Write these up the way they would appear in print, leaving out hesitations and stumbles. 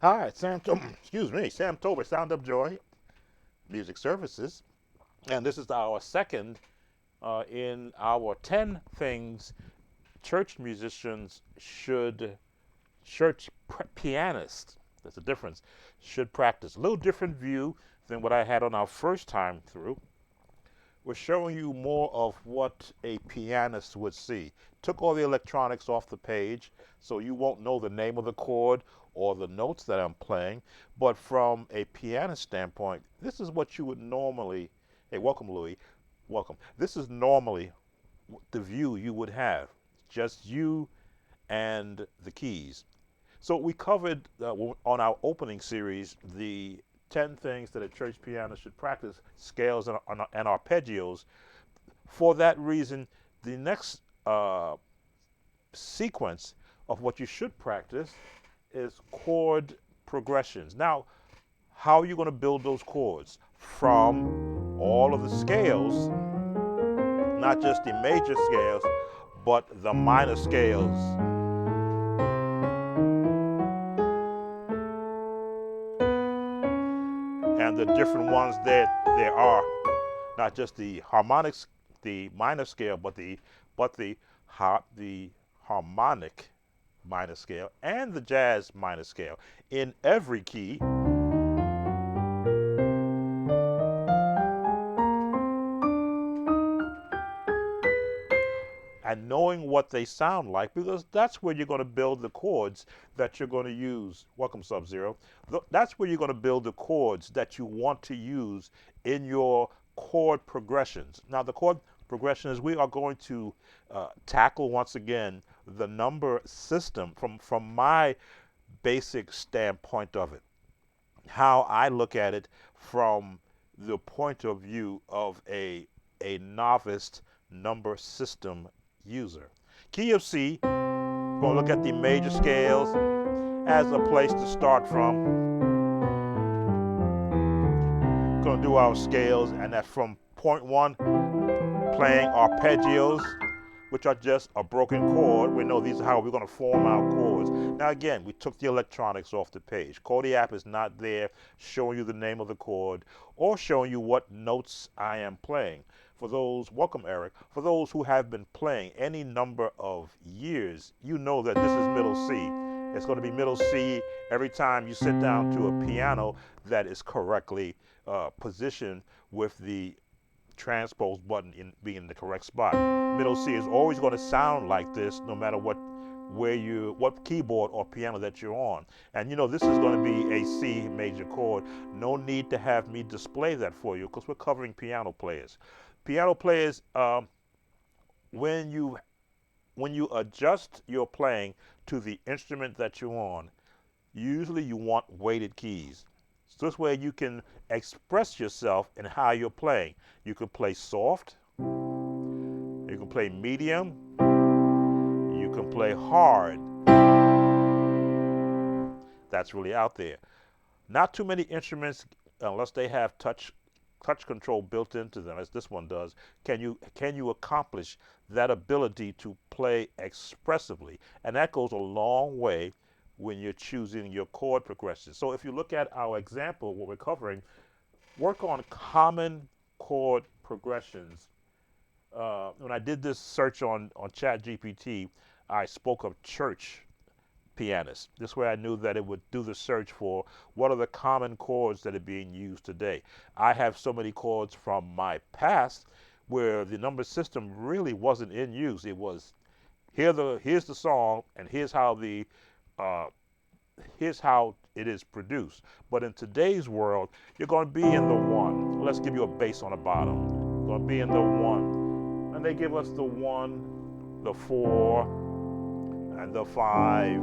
Hi, excuse me, Sam Tober, Sound of Joy Music Services, and this is our second in our 10 things church musicians should, pianists, there's a difference, should practice. A little different view than what I had on our first time through. We're showing you more of what a pianist would see. Took all the electronics off the page, so you won't know the name of the chord or the notes that I'm playing. But from a pianist standpoint, this is what you would normally, hey, welcome, Louis, welcome. This is normally the view you would have, just you and the keys. So we covered on our opening series the 10 things that a church pianist should practice, scales and arpeggios. For that reason, the next sequence of what you should practice is chord progressions. Now, how are you going to build those chords? From all of the scales, not just the major scales, but the minor scales. And the different ones that there are, not just the harmonics, the minor scale, but the harmonic minor scale and the jazz minor scale in every key. And knowing what they sound like, because that's where you're going to build the chords that you're going to use. Welcome, Sub Zero. That's where you're going to build the chords that you want to use in your chord progressions. Now, the chord progression is we are going to tackle once again the number system from my basic standpoint of it, how I look at it from the point of view of a novice number system user. Key of C, we're going to look at the major scales as a place to start from. We're going to do our scales, and that's from point one, playing arpeggios, which are just a broken chord. We know these are how we're going to form our chords. Now again, we took the electronics off the page. Chordy app is not there showing you the name of the chord or showing you what notes I am playing. For those, welcome Eric, for those who have been playing any number of years, you know that this is middle C. It's going to be middle C every time you sit down to a piano that is correctly positioned with the transpose button in being in the correct spot. Middle C is always going to sound like this no matter what keyboard or piano that you're on. And you know this is going to be a C major chord. No need to have me display that for you because we're covering piano players. Piano players, when you adjust your playing to the instrument that you're on, usually you want weighted keys. So this way you can express yourself in how you're playing. You can play soft, you can play medium, you can play hard. That's really out there. Not too many instruments, unless they have touch control built into them, as this one does, can you accomplish that ability to play expressively. And that goes a long way when you're choosing your chord progression. So if you look at our example, what we're covering, work on common chord progressions. When I did this search on ChatGPT, I spoke of church pianists. This way I knew that it would do the search for what are the common chords that are being used today. I have so many chords from my past where the number system really wasn't in use. It was here's the song and uh, here's how it is produced. But in today's world, you're going to be in the one. Let's give you a bass on the bottom. You're going to be in the one. And they give us the one, the four, and the five,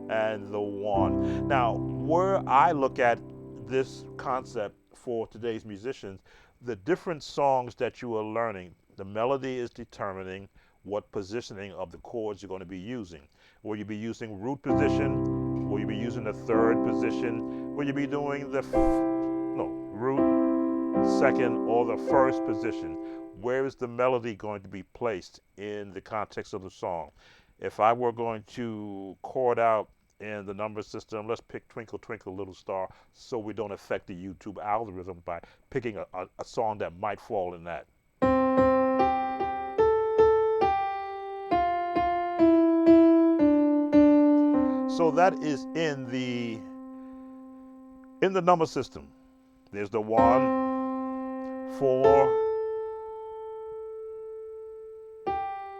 and the one. Now, where I look at this concept for today's musicians, the different songs that you are learning, the melody is determining what positioning of the chords you're going to be using. Will you be using root position? Will you be using the third position? Will you be doing the no root, second, or the first position? Where is the melody going to be placed in the context of the song? If I were going to chord out in the number system. Let's pick Twinkle Twinkle Little Star so we don't affect the YouTube algorithm by picking a song that might fall in that. So that is in the number system. There's the 1, 4,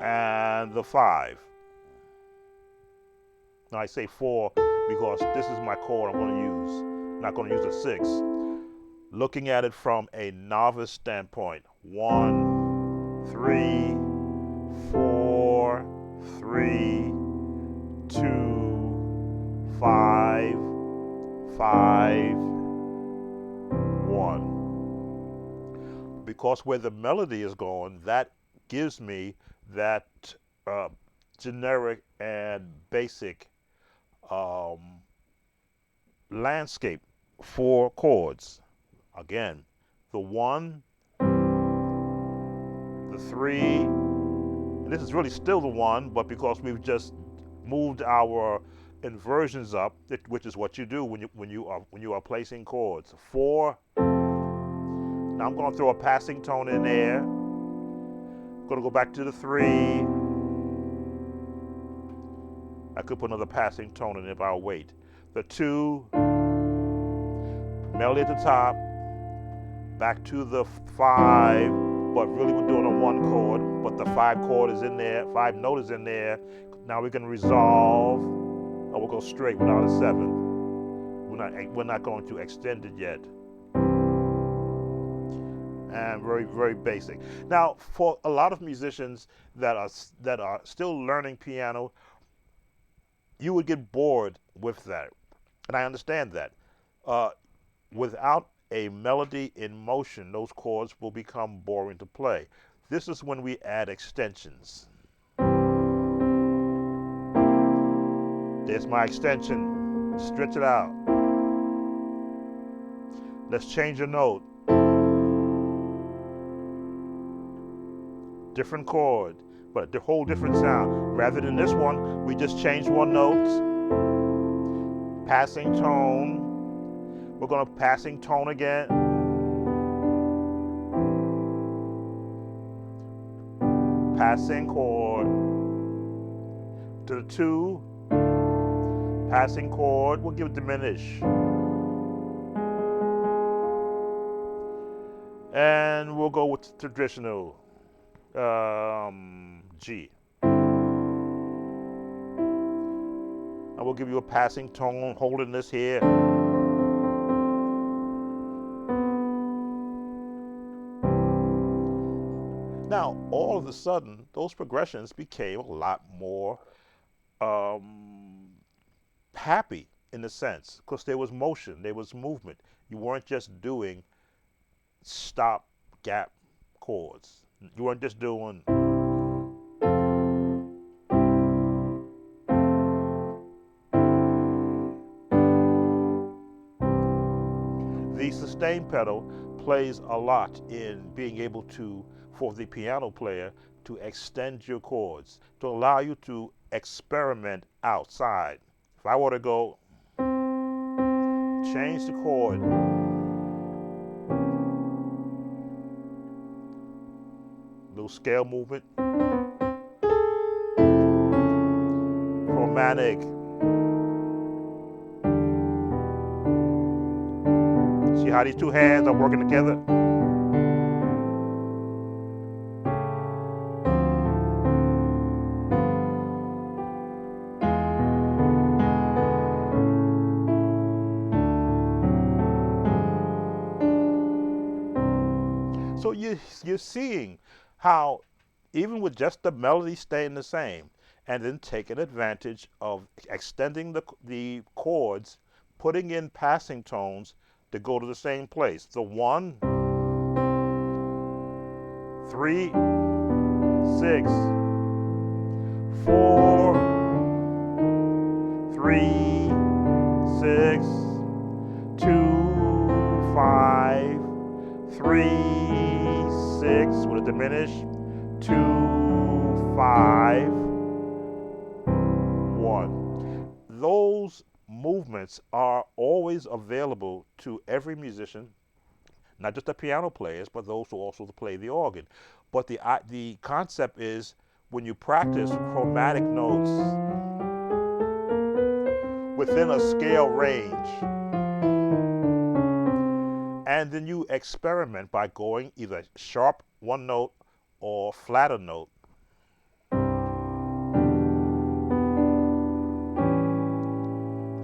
and the 5. Now I say 4 because this is my chord I'm going to use. I'm not going to use a 6. Looking at it from a novice standpoint, 1, 3, 4, 3, 2, 5, 5, 1. Because where the melody is going, that gives me that generic and basic landscape for chords. Again, the 1, the 3, and this is really still the 1, but because we've just moved our inversions up, which is what you do when you are placing chords. 4. Now I'm going to throw a passing tone in there. I'm going to go back to the 3. I could put another passing tone in if I'll wait. The 2, melody at the top, back to the 5, but really we're doing a 1 chord, but the 5 chord is in there, 5 note is in there. Now we can resolve, or we'll go straight without a 7. We're not going to extend it yet. And very, very basic. Now, for a lot of musicians that are still learning piano, you would get bored with that, and I understand that. Without a melody in motion, those chords will become boring to play. This is when we add extensions. There's my extension. Stretch it out. Let's change a note. Different chord, but a whole different sound. Rather than this one, we just changed one note. Passing tone. We're going to passing tone again. Passing chord. To the 2. Passing chord. We'll give it diminish. And we'll go with traditional G. I will give you a passing tone holding this here. Now, all of a sudden, those progressions became a lot more happy in a sense, because there was motion, there was movement. You weren't just doing stop gap chords. You weren't just doing the sustain pedal plays a lot in being able to, for the piano player, to extend your chords, to allow you to experiment outside. If I were to go change the chord, little scale movement, chromatic, see how these two hands are working together? So you're seeing how even with just the melody staying the same, and then taking advantage of extending the chords, putting in passing tones to go to the same place. The 1, 3, 6, 4, 3, 6, 2, 5, 3, 6 with a diminish, 2, 5, 1. Those those movements are always available to every musician, not just the piano players, but those who also play the organ. But the concept is when you practice chromatic notes within a scale range, and then you experiment by going either sharp one note or flatter note.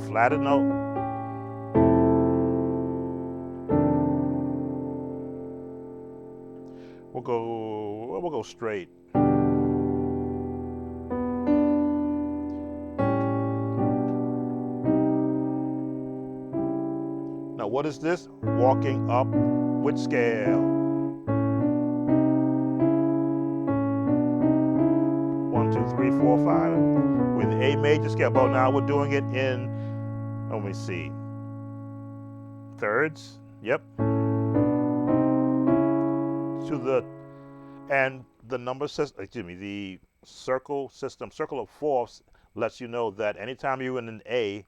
Flatter note. We'll go straight. Now what is this? Walking up with scale. 1, 2, 3, 4, 5. With the A major scale. But now we're doing it in, let me see, thirds. Yep. To the, and the number system, excuse me, the circle system, circle of fourths lets you know that anytime you're in an A,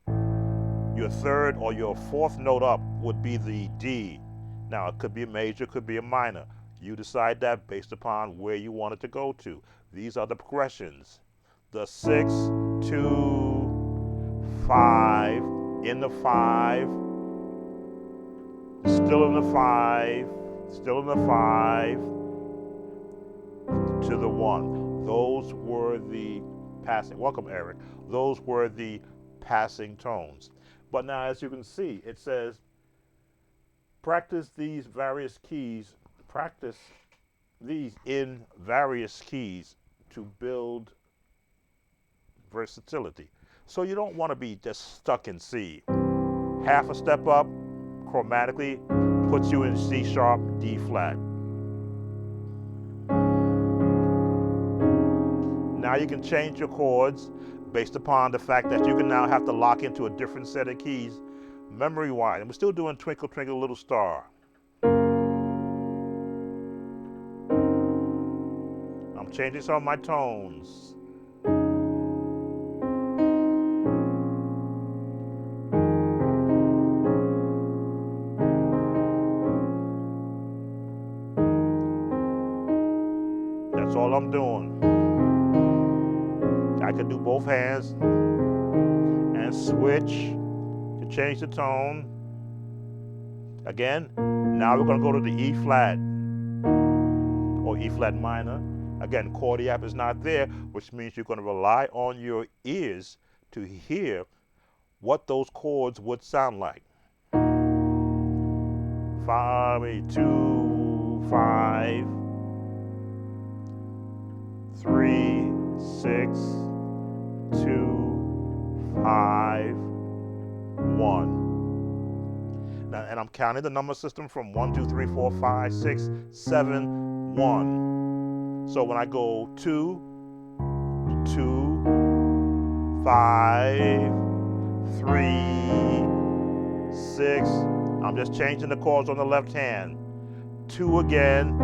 your third or your fourth note up would be the D. Now it could be a major, it could be a minor. You decide that based upon where you want it to go to. These are the progressions. The 6, 2, 5, in the 5, still in the 5, still in the 5, to the 1. Those were the passing, welcome Eric, those were the passing tones. But now as you can see, it says practice these various keys, practice these in various keys to build versatility. So you don't want to be just stuck in C. Half a step up chromatically puts you in C sharp, D flat. Now you can change your chords based upon the fact that you can now have to lock into a different set of keys memory-wise. And we're still doing Twinkle Twinkle Little Star. I'm changing some of my tones. That's all I'm doing. I can do both hands and switch to change the tone. Again, now we're going to go to the E flat or E flat minor. Again, chordiap is not there, which means you're going to rely on your ears to hear what those chords would sound like. 5, 2, 5, 3, 6, 2, 5, 1. Now, and I'm counting the number system from 1, 2, 3, 4, 5, 6, 7, 1. So when I go 2, 2, 5, 3, 6, I'm just changing the chords on the left hand. 2 again,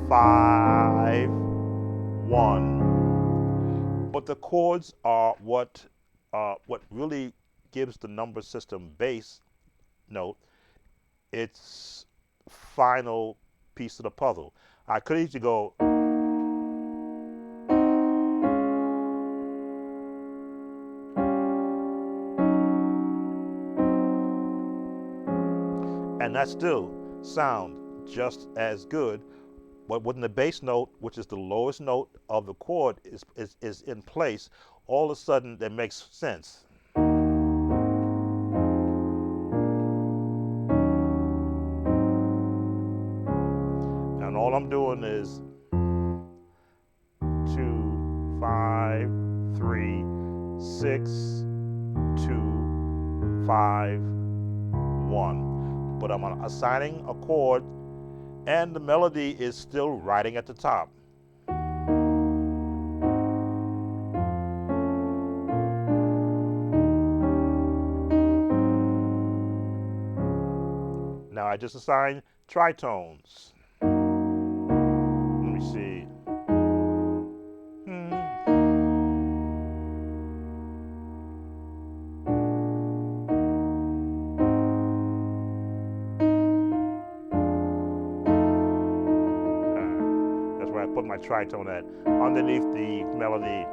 5, 1. But the chords are what really gives the number system bass note its final piece of the puzzle. I could easily go and that still sound just as good. But when the bass note, which is the lowest note of the chord, is in place, all of a sudden that makes sense. And all I'm doing is 2, 5, 3, 6, 2, 5, 1. But I'm assigning a chord and the melody is still riding at the top. Now I just assign tritones. Let me see. put my tritone at underneath the melody.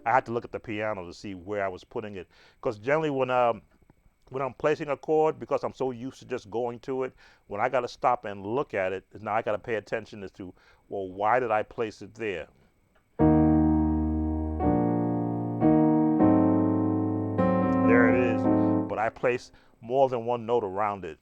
I had to look at the piano to see where I was putting it, because generally when I'm placing a chord, because I'm so used to just going to it, when I got to stop and look at it, now I got to pay attention as to, well, why did I place it there? There it is. But I placed more than one note around it.